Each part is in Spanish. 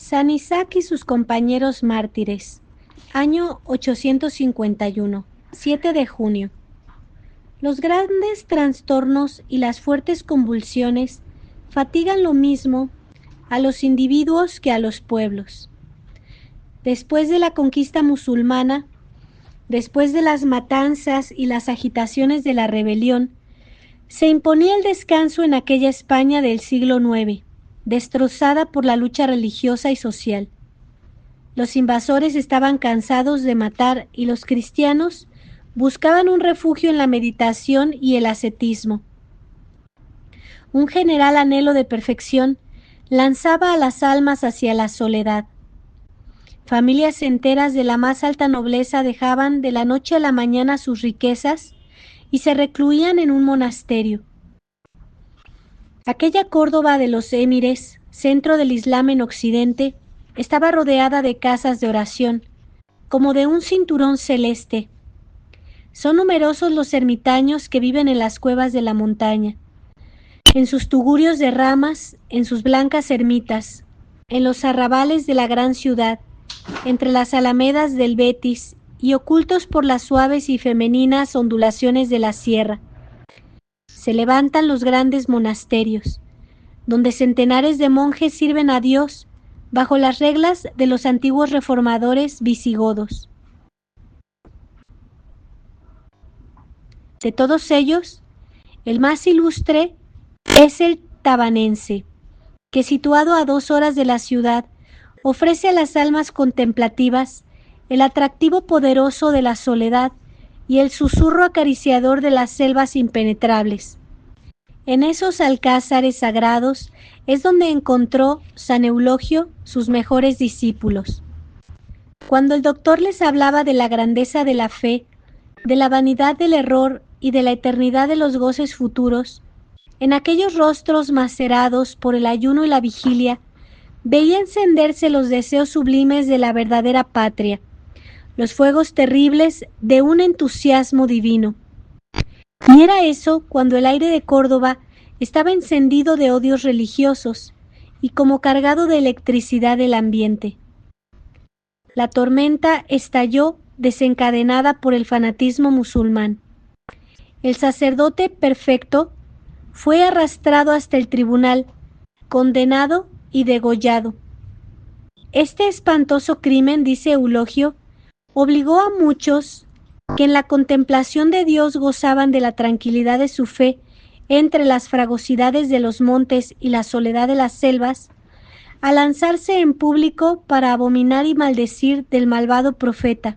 San Isaac y sus compañeros mártires. Año 851, 7 de junio. Los grandes trastornos y las fuertes convulsiones fatigan lo mismo a los individuos que a los pueblos. Después de la conquista musulmana, después de las matanzas y las agitaciones de la rebelión, se imponía el descanso en aquella España del siglo IX, destrozada por la lucha religiosa y social. Los invasores estaban cansados de matar y los cristianos buscaban un refugio en la meditación y el ascetismo. Un general anhelo de perfección lanzaba a las almas hacia la soledad. Familias enteras de la más alta nobleza dejaban de la noche a la mañana sus riquezas y se recluían en un monasterio. Aquella Córdoba de los Émires, centro del Islam en Occidente, estaba rodeada de casas de oración, como de un cinturón celeste. Son numerosos los ermitaños que viven en las cuevas de la montaña, en sus tugurios de ramas, en sus blancas ermitas, en los arrabales de la gran ciudad, entre las alamedas del Betis y ocultos por las suaves y femeninas ondulaciones de la sierra. Se levantan los grandes monasterios, donde centenares de monjes sirven a Dios bajo las reglas de los antiguos reformadores visigodos. De todos ellos, el más ilustre es el tabanense, que situado a 2 horas de la ciudad, ofrece a las almas contemplativas el atractivo poderoso de la soledad y el susurro acariciador de las selvas impenetrables. En esos alcázares sagrados es donde encontró San Eulogio sus mejores discípulos. Cuando el doctor les hablaba de la grandeza de la fe, de la vanidad del error y de la eternidad de los goces futuros, en aquellos rostros macerados por el ayuno y la vigilia, veía encenderse los deseos sublimes de la verdadera patria, los fuegos terribles de un entusiasmo divino. Y era eso cuando el aire de Córdoba estaba encendido de odios religiosos y como cargado de electricidad el ambiente. La tormenta estalló desencadenada por el fanatismo musulmán. El sacerdote perfecto fue arrastrado hasta el tribunal, condenado y degollado. Este espantoso crimen, dice Eulogio, obligó a muchos que en la contemplación de Dios gozaban de la tranquilidad de su fe entre las fragosidades de los montes y la soledad de las selvas, a lanzarse en público para abominar y maldecir del malvado profeta,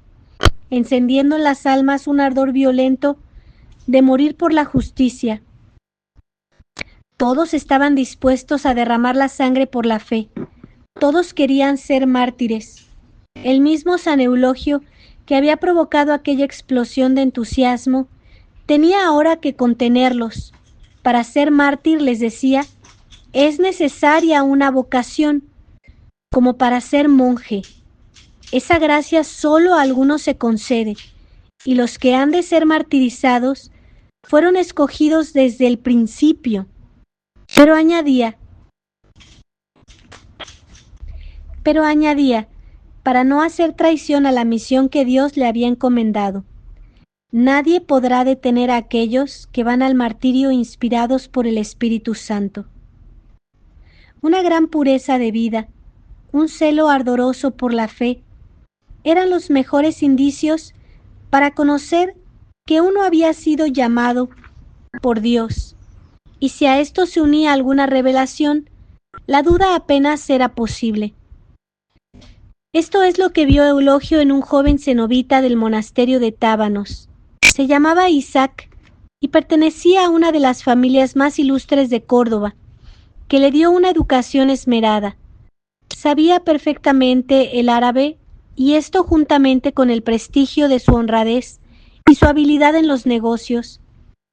encendiendo en las almas un ardor violento de morir por la justicia. Todos estaban dispuestos a derramar la sangre por la fe. Todos querían ser mártires. El mismo San Eulogio, que había provocado aquella explosión de entusiasmo, tenía ahora que contenerlos. Para ser mártir, les decía, es necesaria una vocación, como para ser monje. Esa gracia solo a algunos se concede, y los que han de ser martirizados fueron escogidos desde el principio. Pero añadía, para no hacer traición a la misión que Dios le había encomendado, nadie podrá detener a aquellos que van al martirio inspirados por el Espíritu Santo. Una gran pureza de vida, un celo ardoroso por la fe, eran los mejores indicios para conocer que uno había sido llamado por Dios, y si a esto se unía alguna revelación, la duda apenas era posible. Esto es lo que vio Eulogio en un joven cenobita del monasterio de Tábanos. Se llamaba Isaac y pertenecía a una de las familias más ilustres de Córdoba, que le dio una educación esmerada. Sabía perfectamente el árabe y esto juntamente con el prestigio de su honradez y su habilidad en los negocios,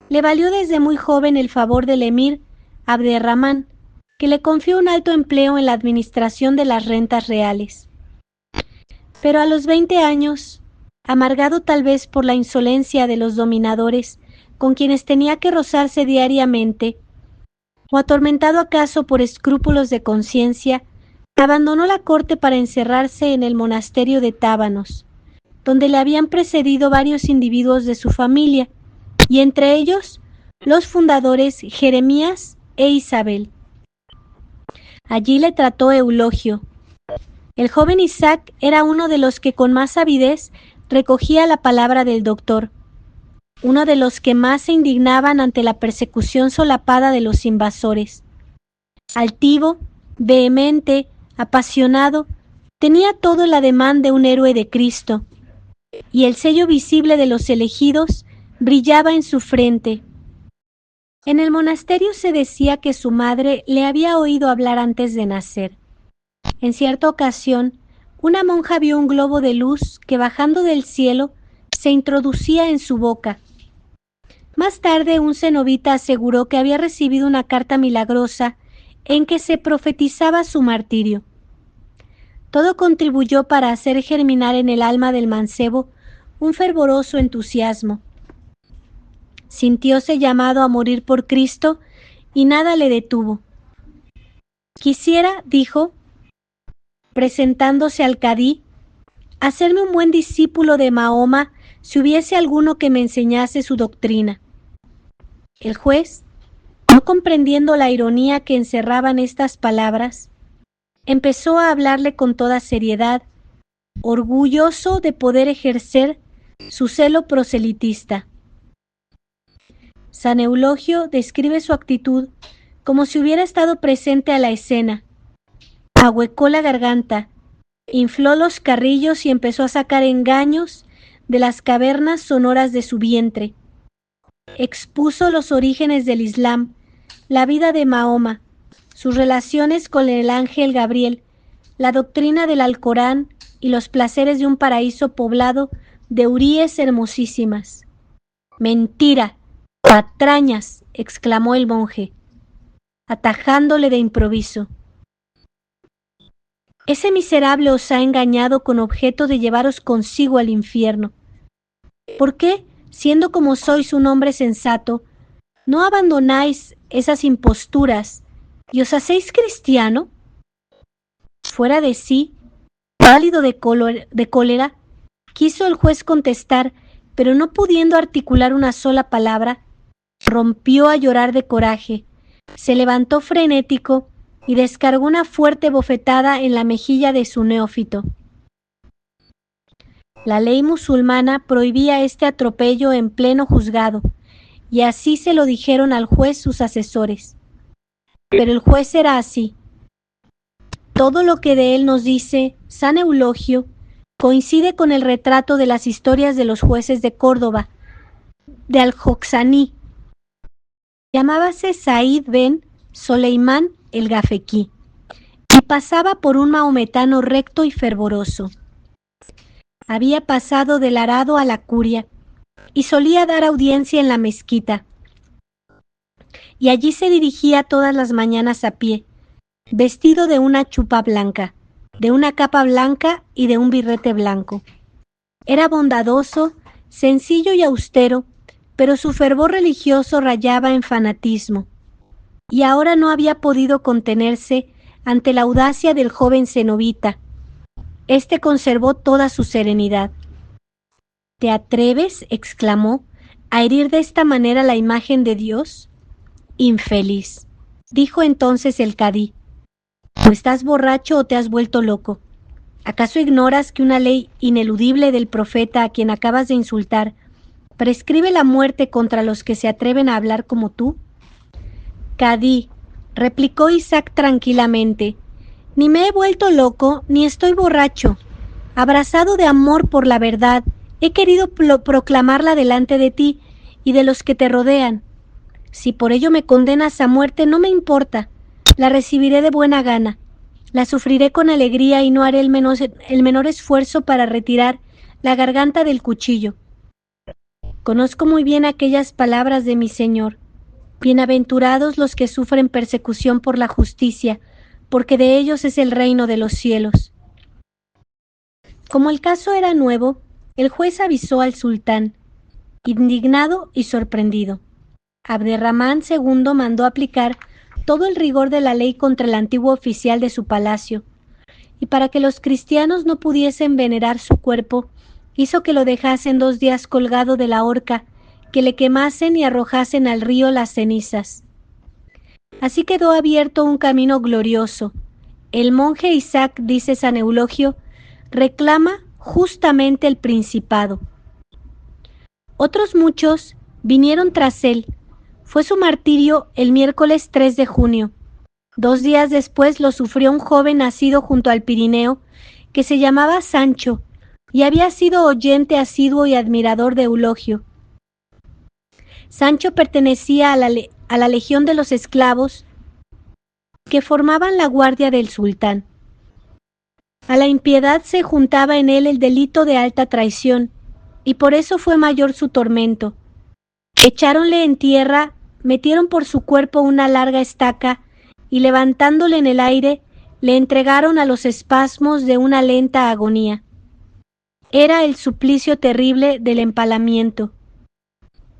le valió desde muy joven el favor del emir Abderramán, que le confió un alto empleo en la administración de las rentas reales. Pero a los 20 años, amargado tal vez por la insolencia de los dominadores con quienes tenía que rozarse diariamente, o atormentado acaso por escrúpulos de conciencia, Abandonó la corte para encerrarse en el monasterio de Tábanos, donde le habían precedido varios individuos de su familia, y entre ellos los fundadores Jeremías e Isabel. Allí le trató Eulogio. El joven Isaac era uno de los que con más avidez recogía la palabra del doctor, uno de los que más se indignaban ante la persecución solapada de los invasores. Altivo, vehemente, apasionado, tenía todo el ademán de un héroe de Cristo, y el sello visible de los elegidos brillaba en su frente. En el monasterio se decía que su madre le había oído hablar antes de nacer. En cierta ocasión, una monja vio un globo de luz que bajando del cielo se introducía en su boca. Más tarde, un cenobita aseguró que había recibido una carta milagrosa en que se profetizaba su martirio. Todo contribuyó para hacer germinar en el alma del mancebo un fervoroso entusiasmo. Sintióse llamado a morir por Cristo y nada le detuvo. Quisiera, dijo, presentándose al cadí, hacerme un buen discípulo de Mahoma si hubiese alguno que me enseñase su doctrina. El juez, no comprendiendo la ironía que encerraban estas palabras, empezó a hablarle con toda seriedad, orgulloso de poder ejercer su celo proselitista. San Eulogio describe su actitud como si hubiera estado presente a la escena. Ahuecó la garganta, infló los carrillos y empezó a sacar engaños de las cavernas sonoras de su vientre. Expuso los orígenes del Islam, la vida de Mahoma, sus relaciones con el ángel Gabriel, la doctrina del Alcorán y los placeres de un paraíso poblado de huríes hermosísimas. ¡Mentira! ¡Patrañas!, exclamó el monje, atajándole de improviso. Ese miserable os ha engañado con objeto de llevaros consigo al infierno. ¿Por qué, siendo como sois un hombre sensato, no abandonáis esas imposturas y os hacéis cristiano? Fuera de sí, pálido de cólera, quiso el juez contestar, pero no pudiendo articular una sola palabra, rompió a llorar de coraje, se levantó frenético y descargó una fuerte bofetada en la mejilla de su neófito. La ley musulmana prohibía este atropello en pleno juzgado, y así se lo dijeron al juez sus asesores. Pero el juez era así. Todo lo que de él nos dice San Eulogio coincide con el retrato de las historias de los jueces de Córdoba, de Al-Joxaní. Llamábase Said ben Soleimán el Gafequí, y pasaba por un mahometano recto y fervoroso. Había pasado del arado a la curia, y solía dar audiencia en la mezquita. Y allí se dirigía todas las mañanas a pie, vestido de una chupa blanca, de una capa blanca y de un birrete blanco. Era bondadoso, sencillo y austero, pero su fervor religioso rayaba en fanatismo, y ahora no había podido contenerse ante la audacia del joven cenobita. Este conservó toda su serenidad. ¿Te atreves?, exclamó, ¿a herir de esta manera la imagen de Dios? Infeliz, dijo entonces el cadí, ¿o estás borracho o te has vuelto loco? ¿Acaso ignoras que una ley ineludible del profeta a quien acabas de insultar prescribe la muerte contra los que se atreven a hablar como tú? Cadí, replicó Isaac tranquilamente, ni me he vuelto loco ni estoy borracho. Abrazado de amor por la verdad, he querido proclamarla delante de ti y de los que te rodean. Si por ello me condenas a muerte, no me importa, la recibiré de buena gana, la sufriré con alegría y no haré el menor esfuerzo para retirar la garganta del cuchillo. Conozco muy bien aquellas palabras de mi Señor. Bienaventurados los que sufren persecución por la justicia, porque de ellos es el reino de los cielos. Como el caso era nuevo, el juez avisó al sultán, indignado y sorprendido. Abderramán II mandó aplicar todo el rigor de la ley contra el antiguo oficial de su palacio, y para que los cristianos no pudiesen venerar su cuerpo, hizo que lo dejasen 2 días colgado de la horca, que le quemasen y arrojasen al río las cenizas. Así quedó abierto un camino glorioso. El monje Isaac, dice San Eulogio, reclama justamente el principado. Otros muchos vinieron tras él. Fue su martirio el miércoles 3 de junio. 2 días después lo sufrió un joven nacido junto al Pirineo, que se llamaba Sancho, y había sido oyente asiduo y admirador de Eulogio. Sancho pertenecía a la legión de los esclavos que formaban la guardia del sultán. A la impiedad se juntaba en él el delito de alta traición, y por eso fue mayor su tormento. Echáronle en tierra, metieron por su cuerpo una larga estaca, y levantándole en el aire, le entregaron a los espasmos de una lenta agonía. Era el suplicio terrible del empalamiento.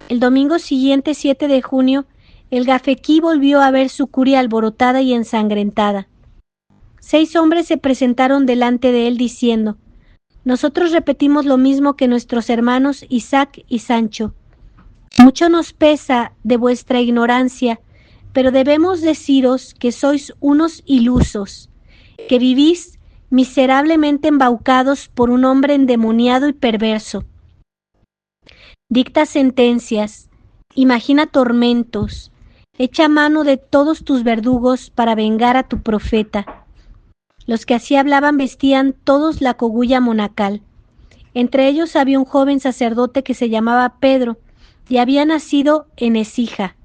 El domingo siguiente, 7 de junio, el gafequí volvió a ver su curia alborotada y ensangrentada. 6 hombres se presentaron delante de él diciendo: «Nosotros repetimos lo mismo que nuestros hermanos Isaac y Sancho. Mucho nos pesa de vuestra ignorancia, pero debemos deciros que sois unos ilusos, que vivís miserablemente embaucados por un hombre endemoniado y perverso. Dicta sentencias, imagina tormentos, echa mano de todos tus verdugos para vengar a tu profeta». Los que así hablaban vestían todos la cogulla monacal. Entre ellos había un joven sacerdote que se llamaba Pedro y había nacido en Écija.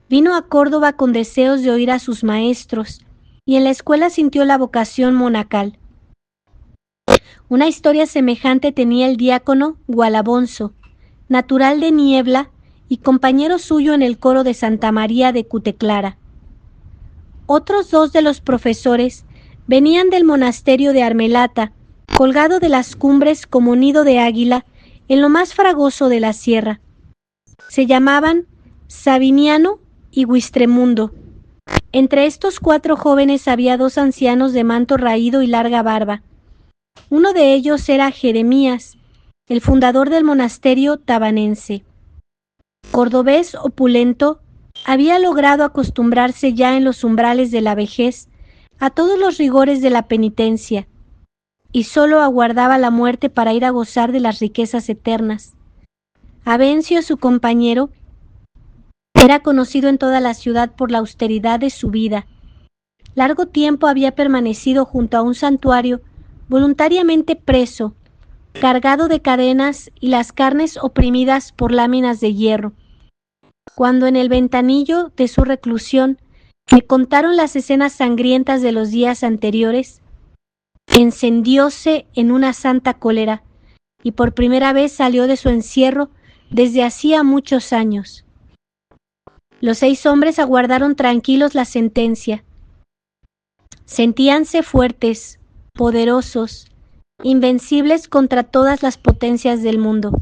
Vino a Córdoba con deseos de oír a sus maestros y en la escuela sintió la vocación monacal. Una historia semejante tenía el diácono Gualabonso, natural de Niebla y compañero suyo en el coro de Santa María de Cuteclara. Otros 2 de los profesores venían del monasterio de Armelata, colgado de las cumbres como nido de águila en lo más fragoso de la sierra. Se llamaban Sabiniano y Huistremundo. Entre estos 4 jóvenes había 2 ancianos de manto raído y larga barba. Uno de ellos era Jeremías, el fundador del monasterio tabanense. Cordobés opulento, había logrado acostumbrarse ya en los umbrales de la vejez a todos los rigores de la penitencia, y sólo aguardaba la muerte para ir a gozar de las riquezas eternas. Avencio, su compañero, era conocido en toda la ciudad por la austeridad de su vida. Largo tiempo había permanecido junto a un santuario, voluntariamente preso, cargado de cadenas y las carnes oprimidas por láminas de hierro. Cuando en el ventanillo de su reclusión me contaron las escenas sangrientas de los días anteriores, encendióse en una santa cólera y por primera vez salió de su encierro desde hacía muchos años. Los 6 hombres aguardaron tranquilos la sentencia. Sentíanse fuertes, poderosos, invencibles contra todas las potencias del mundo.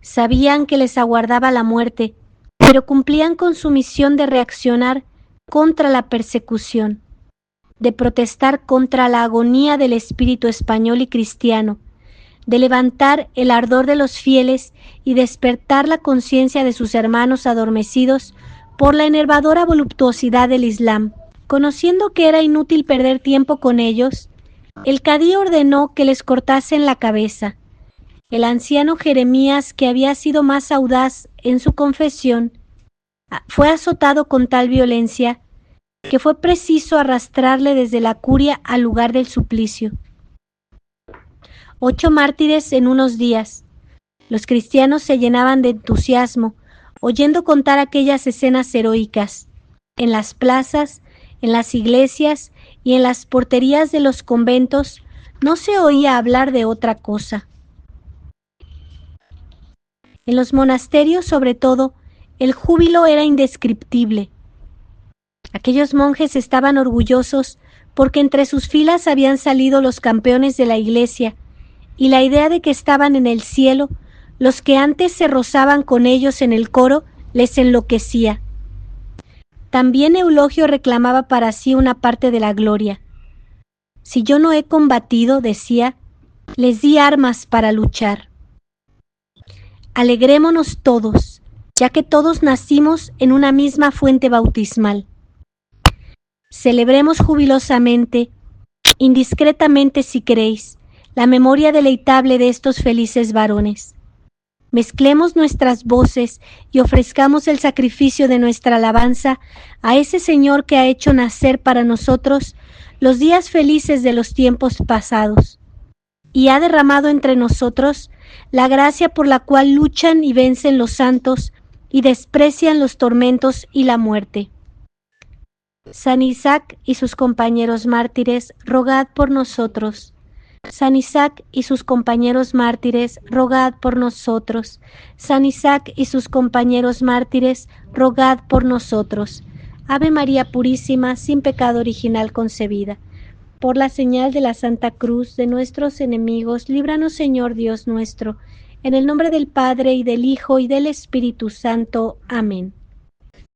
Sabían que les aguardaba la muerte, pero cumplían con su misión de reaccionar contra la persecución, de protestar contra la agonía del espíritu español y cristiano, de levantar el ardor de los fieles y despertar la conciencia de sus hermanos adormecidos por la enervadora voluptuosidad del Islam. Conociendo que era inútil perder tiempo con ellos, el cadí ordenó que les cortasen la cabeza. El anciano Jeremías, que había sido más audaz en su confesión, fue azotado con tal violencia que fue preciso arrastrarle desde la curia al lugar del suplicio. 8 mártires en unos días. Los cristianos se llenaban de entusiasmo, oyendo contar aquellas escenas heroicas. En las plazas, en las iglesias y en las porterías de los conventos no se oía hablar de otra cosa. En los monasterios, sobre todo, el júbilo era indescriptible. Aquellos monjes estaban orgullosos porque entre sus filas habían salido los campeones de la iglesia, y la idea de que estaban en el cielo, los que antes se rozaban con ellos en el coro, les enloquecía. También Eulogio reclamaba para sí una parte de la gloria. Si yo no he combatido, decía, les di armas para luchar. Alegrémonos todos, ya que todos nacimos en una misma fuente bautismal. Celebremos jubilosamente, indiscretamente si queréis, la memoria deleitable de estos felices varones. Mezclemos nuestras voces y ofrezcamos el sacrificio de nuestra alabanza a ese Señor que ha hecho nacer para nosotros los días felices de los tiempos pasados y ha derramado entre nosotros la gracia por la cual luchan y vencen los santos y desprecian los tormentos y la muerte. San Isaac y sus compañeros mártires, rogad por nosotros. San Isaac y sus compañeros mártires, rogad por nosotros. San Isaac y sus compañeros mártires, rogad por nosotros. Ave María Purísima, sin pecado original concebida. Por la señal de la Santa Cruz de nuestros enemigos, líbranos, Señor Dios nuestro. En el nombre del Padre, y del Hijo, y del Espíritu Santo. Amén.